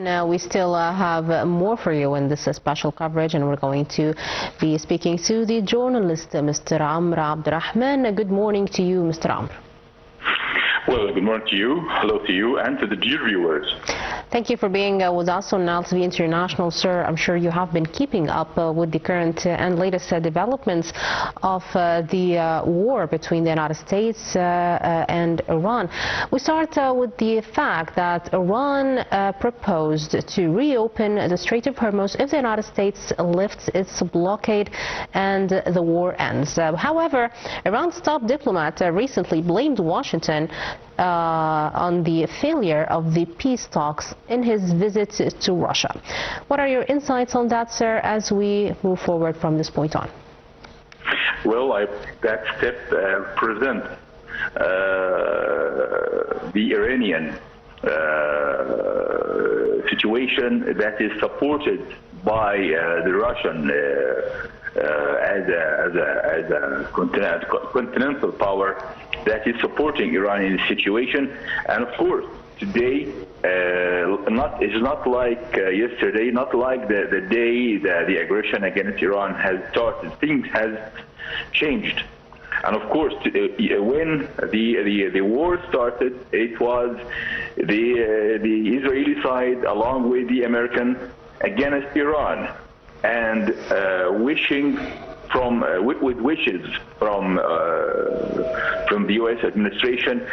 We still have more for you in this special coverage, and we're going to be speaking to the journalist, Mr. Amr Rahman. Good morning to you, Mr. Amr. Well, good morning to you. Hello to you and to the dear viewers. Thank you for being with us on Nile TV International, sir. I'm sure you have been keeping up with the current and latest developments of the war between the United States and Iran. We start with the fact that Iran proposed to reopen the Strait of Hormuz if the United States lifts its blockade and the war ends. However, Iran's top diplomat recently blamed Washington on the failure of the peace talks in his visit to Russia. What are your insights on that, sir, as we move forward from this point on? Well, that step presents the Iranian situation that is supported by the Russian as a continental power that is supporting Iran in this situation. And of course, today is not like yesterday, not like the day the aggression against Iran has started. Things have changed. And of course, when the war started, it was the Israeli side along with the American against Iran, and with wishes from the U.S. administration,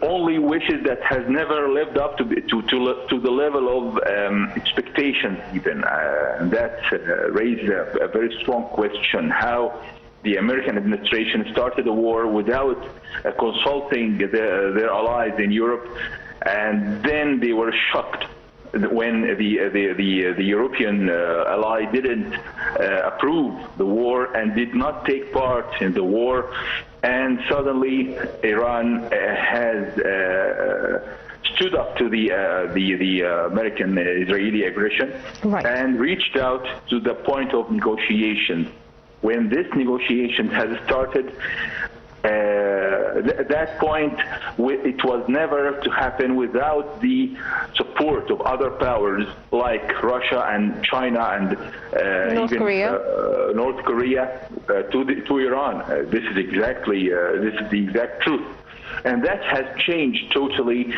only wishes that has never lived up to the level of expectations even. That raised a very strong question: how the American administration started a war without consulting their allies in Europe, and then they were shocked when the European ally didn't approve the war and did not take part in the war, and suddenly Iran has stood up to the American-Israeli aggression, right, and reached out to the point of negotiation. When this negotiation has started, at that point, it was never to happen without the support of other powers like Russia and China and North Korea to Iran. This is the exact truth. And that has changed totally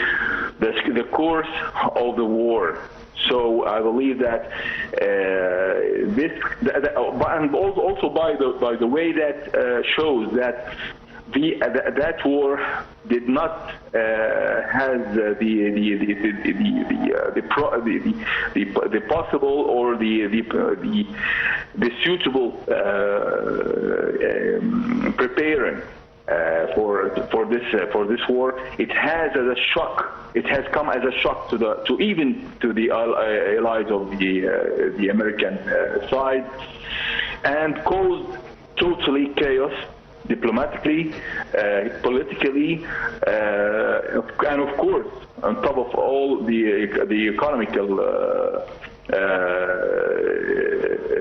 the course of the war. So I believe that and also by the way that shows that that war did not has the possible or the suitable preparing for this war. It has as a shock. It has come as a shock to the allies of the American side, and caused totally chaos, diplomatically, politically, and of course, on top of all the economical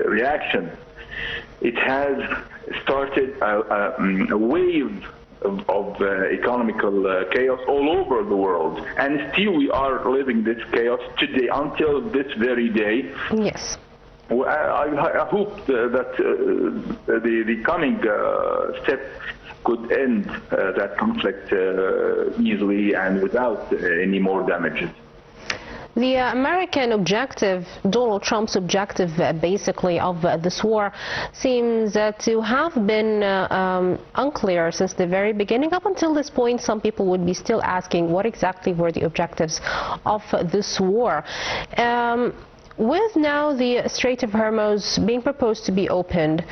reaction. It has started a wave of economical chaos all over the world, and still we are living this chaos today until this very day. Yes. I hope that the coming step could end that conflict easily and without any more damages. The American objective, Donald Trump's objective basically of this war, seems to have been unclear since the very beginning. Up until this point, some people would be still asking what exactly were the objectives of this war. With now the Strait of Hormuz being proposed to be opened,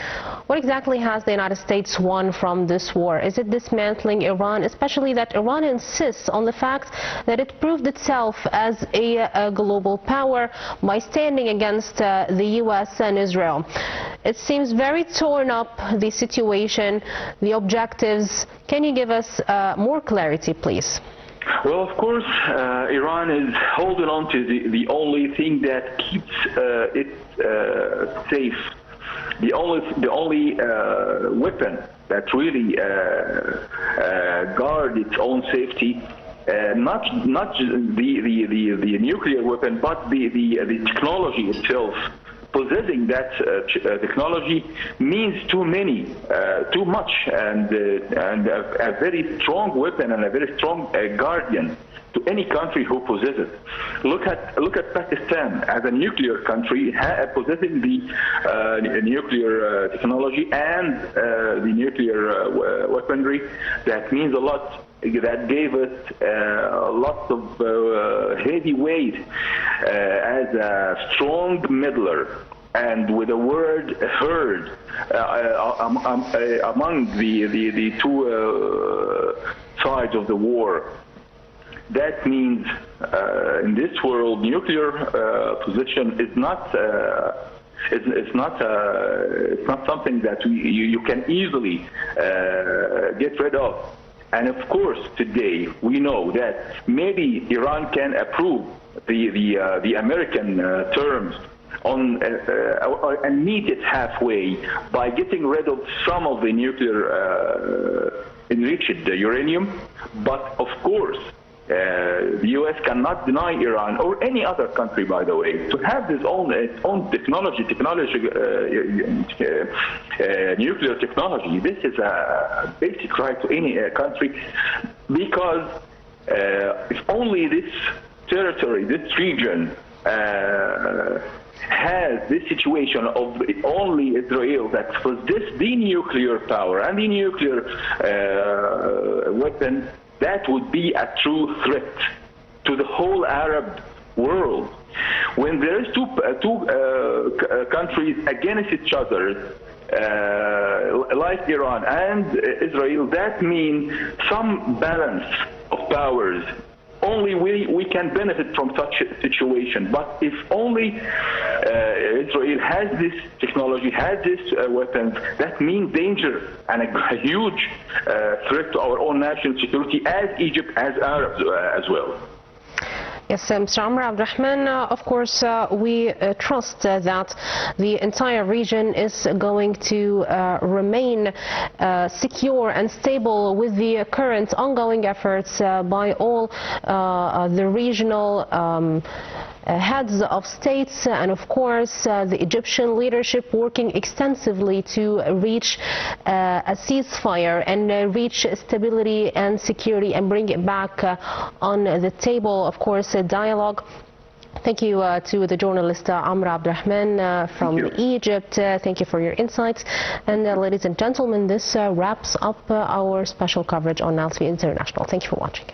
what exactly has the United States won from this war? Is it dismantling Iran, especially that Iran insists on the fact that it proved itself as a global power by standing against the U.S. and Israel? It seems very torn up, the situation, the objectives. Can you give us more clarity, please? Well, of course, Iran is holding on to the only thing that keeps it safe. The only weapon that really guard its own safety not the nuclear weapon, but the technology itself. Possessing that technology means too much, and a very strong weapon and a very strong guardian to any country who possesses it. Look at Pakistan as a nuclear country, possessing the nuclear technology and the nuclear weaponry. That means a lot. That gave us lots of heavy weight as a strong meddler, and with a word heard among the two sides of the war. That means in this world, nuclear position is not. It's not something that you can easily get rid of. And of course, today we know that maybe Iran can approve the American terms on and meet it halfway by getting rid of some of the nuclear enriched uranium. But of course, the U.S. cannot deny Iran, or any other country, by the way, to have its own nuclear technology. This is a basic right to any country, because if only this territory, this region, has this situation of only Israel that possesses the nuclear power and the nuclear weapon, that would be a true threat to the whole Arab world. When there is two countries against each other, like Iran and Israel, that means some balance of powers. Only we can benefit from such a situation. But if only Israel has this technology, has this weapons, that means danger and a huge threat to our own national security as Egypt, as Arabs as well. Yes, Mr. Amr Abdurrahman, of course, we trust that the entire region is going to remain secure and stable with the current ongoing efforts by all the regional heads of states, and of course the Egyptian leadership working extensively to reach a ceasefire and reach stability and security and bring it back on the table. Of course, a dialogue. Thank you to the journalist Amr Abdurrahman from Egypt. Thank you for your insights. And ladies and gentlemen, this wraps up our special coverage on Nile TV International. Thank you for watching.